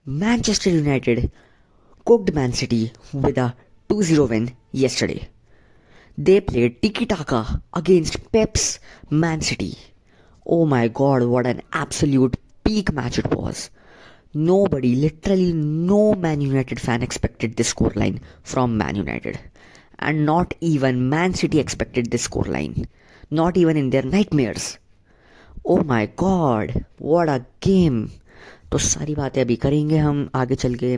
Manchester United cooked Man City with a 2-0 win yesterday. They played tiki taka against Pep's Man City. Oh my god, what an absolute peak match it was. Nobody, literally no Man United fan expected this scoreline from Man United. And not even Man City expected this scoreline. Not even in their nightmares. O my god what a game. तो सारी बातें अभी करेंगे हम आगे चल के,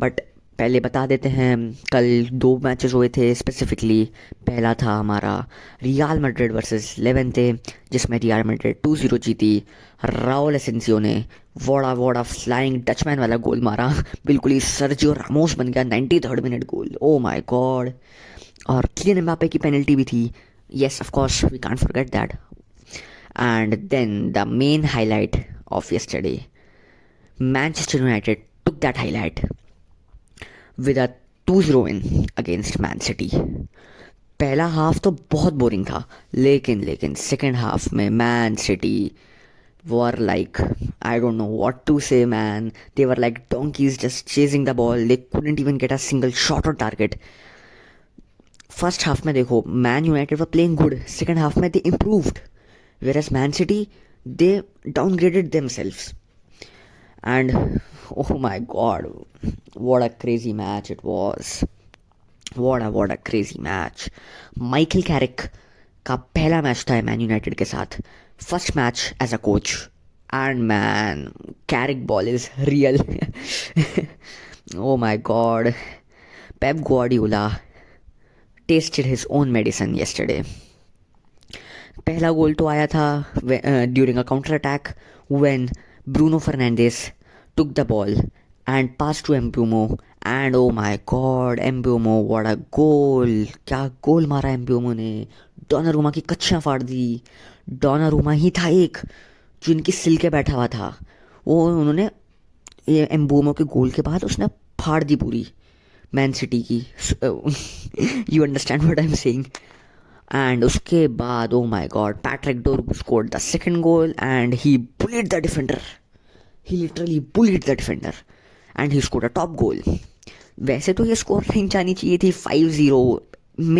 but पहले बता देते हैं कल दो मैचेस हुए थे स्पेसिफिकली. पहला था हमारा रियल मैड्रिड वर्सेस लेवेंटे, जिसमें रियल मैड्रिड 2-0 जीती. राउल एसेंसियो ने वोड़ा वोड़ा फ्लाइंग डचमैन वाला गोल मारा. बिल्कुल ही सर्जियो रामोस बन गया 93rd minute goal. Oh my god. और किलियन एम्बापे की पेनल्टी भी थी. Yes of course we can't forget that. And then the main highlight of yesterday, Manchester United took that highlight with a 2-0 win against Man City. पहला half तो बहुत boring था, लेकिन second half में man city were like, I don't know what to say, man. They were like donkeys just chasing the ball. They couldn't even get a single shot on target. First half में देखो man United were playing good, second half में दे improved. Whereas Man City, they downgraded themselves. And oh my god, what a crazy match it was. What a crazy match. Michael Carrick का पहला match था Man United के साथ, first match as a coach. And man, Carrick ball is real. Oh my god. Pep Guardiola tasted his own medicine yesterday. पहला गोल तो आया था during a counter attack when Bruno Fernandes took the ball and pass to Mbeumo. And oh my god, Mbeumo what a goal. क्या goal मारा एम्ब्यूमो ने. Donnarumma की कच्चियाँ फाड़ दी. Donnarumma ही था एक जो इनकी सिल के बैठा हुआ था. वो उन्होंने ये एम्ब्यूमो के गोल के बाद उसने फाड़ दी पूरी मैन सिटी की. You understand what I am saying. And उसके बाद oh my god, Patrick Dorgu scored the second goal and he bullied the defender. He literally bullied the defender and he scored a top goal. वैसे तो ये score line जानी चाहिए थी 5-0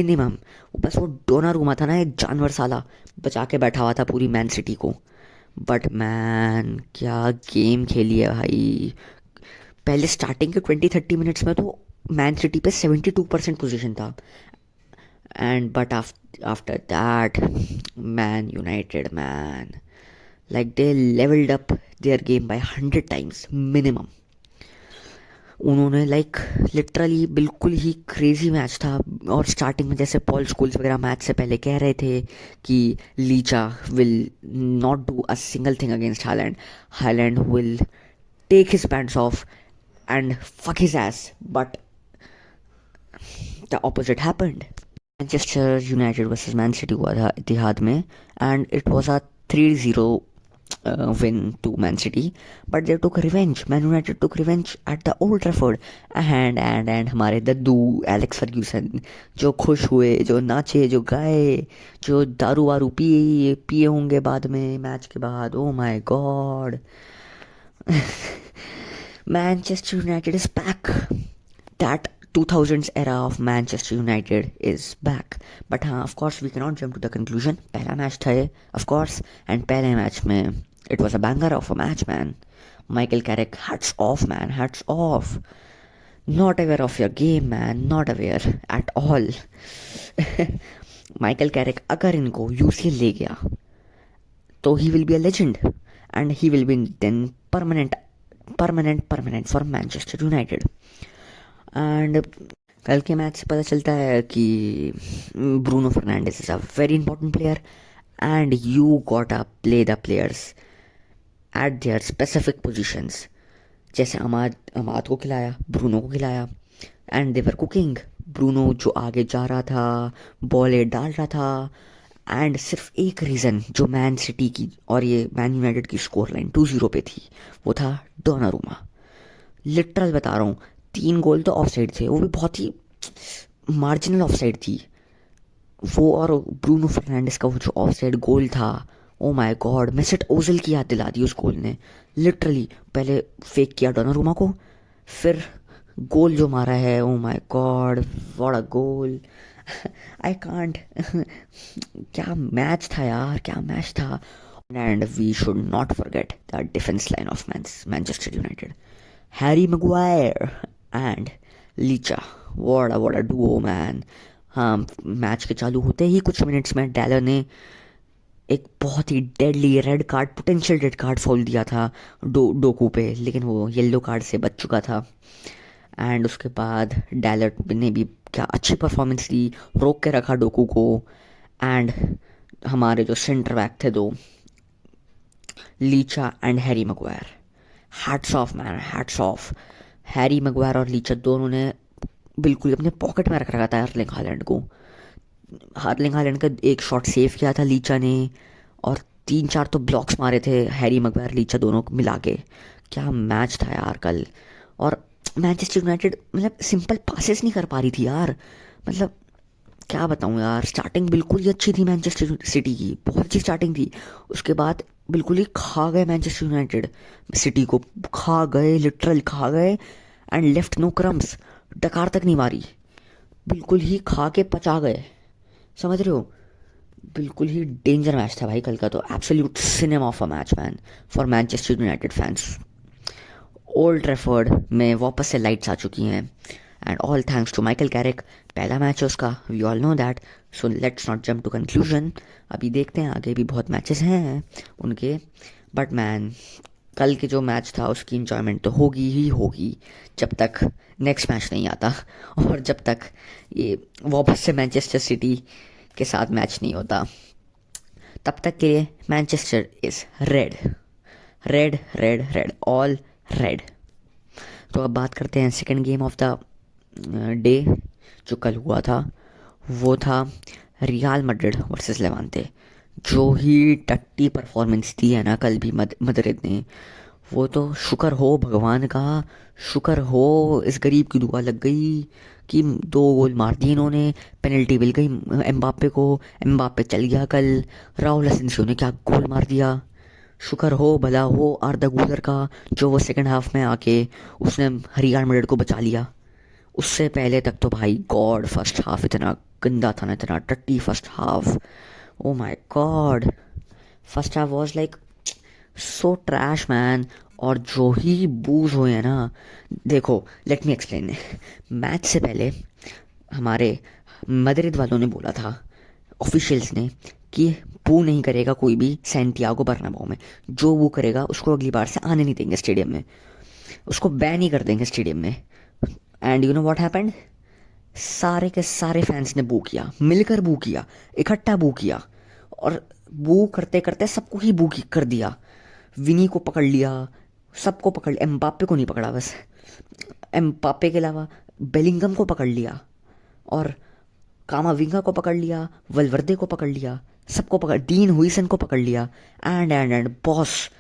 minimum. बस वो डोनारूमा था ना, एक जानवर साला बचा के बैठा हुआ था पूरी मैन सिटी को. बट मैन क्या गेम खेली है भाई. पहले स्टार्टिंग के 20-30 मिनट्स में तो मैन सिटी पे 72% पोजीशन था. And but after that, Man United, man, like they leveled up their game by 100 times minimum. उन्होंने लाइक लिटरली बिल्कुल ही क्रेजी मैच था. और स्टार्टिंग में जैसे पॉल स्कूल्स वगैरह मैच से पहले कह रहे थे कि Licha will not do a single thing against Haaland. Haaland will take his pants off and fuck his ass. But the opposite happened. Manchester United versus Man City हुआ था Etihad में and it was a 3-0 win to Man City, but they took revenge. Man United took revenge at the Old Trafford. And हमारे दद्दू Alex Ferguson जो खुश हुए, जो नाचे, जो गाए, जो दारू वारू पिए पिए होंगे बाद में मैच के बाद. ओ my God. Manchester United is back. That 2000s era of Manchester United is back. But हाँ, of course we cannot jump to the conclusion. पहला मैच था ये, of course, and पहले मैच में it was a banger of a match, man. Michael Carrick, hats off, man, hats off. Not aware of your game, man, not aware at all. Michael Carrick अगर इनको UCL ले गया तो he will be a legend and he will be then permanent for Manchester United. And कल के मैच से पता चलता है कि Bruno Fernandes is a very important player and you got a play the players at their specific positions. जैसे Amad को खिलाया, ब्रूनो को खिलाया and they were cooking. Bruno जो आगे जा रहा था, बॉलें डाल रहा था. एंड सिर्फ एक रीज़न जो मैन सिटी की और ये मैन यूनाइटेड की स्कोर लाइन 2-0 पे थी, वो था डोनारूमा. लिटरल बता रहा हूँ, 3 गोल तो ऑफ साइड थे, वो भी बहुत ही मार्जिनल ऑफ साइड थी वो. और ब्रूनो फर्नांडिस का वो जो ऑफ साइड गोल था ओ माय गॉड, मेसेट ओजिल की याद दिला दी उस गोल ने। लिटरली पहले फेक किया डोनारुमा को, फिर गोल जो मारा है, oh my god, what a goal. I can't. क्या मैच था यार, क्या मैच था। And we should not forget the defense line of Manchester United, Harry Maguire and Licha. What a duo man. हाँ, मैच के चालू होते ही कुछ मिनट्स में डैलर ने एक बहुत ही deadly red card, potential red card foul दिया था डोकू पे, लेकिन वो येलो कार्ड से बच चुका था। एंड उसके बाद डैलर ने भी क्या अच्छी परफॉर्मेंस दी, रोक के रखा डोकू को। एंड हमारे जो सेंटर बैक थे दो, Licha and Harry Maguire, hats off man, hats off. Harry Maguire और लीचा दोनों ने बिल्कुल अपने पॉकेट में रख रखा था हार्लिंग हालैंड को। हार्लिंग हालैंड का एक शॉट सेव किया था लीचा ने, और 3-4 तो ब्लॉक्स मारे थे हैरी मैगवायर लीचा दोनों को मिला के। क्या मैच था यार कल। और मैनचेस्टर यूनाइटेड मतलब सिंपल पासेस नहीं कर पा रही थी यार। मतलब क्या बताऊँ यार, स्टार्टिंग बिल्कुल ही अच्छी थी मैनचेस्टर सिटी की, बहुत अच्छी स्टार्टिंग थी। उसके बाद बिल्कुल ही खा गए मैनचेस्टर यूनाइटेड, सिटी को खा गए, लिटरल खा गए। एंड लेफ्ट नो क्रम्स, डकार तक नहीं मारी, बिल्कुल ही खा के पचा गए। समझ रहे हो, बिल्कुल ही डेंजर मैच था भाई कल का तो। Absolute cinema of a match man for Manchester United fans. Old Trafford में वापस से लाइट्स आ चुकी हैं, and all thanks to Michael Carrick. पहला मैच है उसका, we all know that, so let's not jump to conclusion. अभी देखते हैं, आगे भी बहुत मैचेस हैं उनके। बट मैन, कल के जो मैच था उसकी इंजॉयमेंट तो होगी ही होगी जब तक नेक्स्ट मैच नहीं आता, और जब तक ये वापस से मैनचेस्टर सिटी के साथ मैच नहीं होता, तब तक के लिए Manchester is red, red red red, all red. तो अब बात करते हैं second game of the day जो कल हुआ था। वो था रियल मैड्रिड वर्सेस लेवांते। जो ही टट्टी परफॉर्मेंस दी है ना कल भी मैड्रिड ने, वो तो शुक्र हो भगवान का, शुक्र हो इस गरीब की दुआ लग गई कि 2 गोल मार दिए इन्होंने, पेनल्टी मिल गई एम्बाप्पे को, एम्बाप्पे चल गया कल, राहुल एसेंसियो ने क्या गोल मार दिया। शुक्र हो भला हो आर्दा गुलर का, जो वो सेकंड हाफ में आके उसने रियल मैड्रिड को बचा लिया। उससे पहले तक तो भाई गॉड, फर्स्ट हाफ इतना गंदा था ना, इतना टट्टी first half. O my God, first half was like so trash man. और जो ही बूज हुए हैं ना, देखो लेट मी एक्सप्लेन। मैच से पहले हमारे मैड्रिड वालों ने बोला था, ऑफिशियल्स ने, कि बू नहीं करेगा कोई भी सैंटियागो बर्नाब्यू में, जो वो करेगा उसको अगली बार से आने नहीं देंगे स्टेडियम में, उसको बैन ही कर देंगे स्टेडियम में। And you know what happened, सारे के सारे फैंस ने बू किया, मिलकर बू किया, इकट्ठा बू किया, और बू करते करते सबको ही बू कर दिया। विनी को पकड़ लिया, सबको पकड़ लिया, एम्बाप्पे को नहीं पकड़ा बस, एम्बाप्पे के अलावा बेलिंगम को पकड़ लिया, और कामाविंगा को पकड़ लिया, वलवर्दे को पकड़ लिया, सबको पकड़, डीन हुइसन को पकड़ लिया। And boss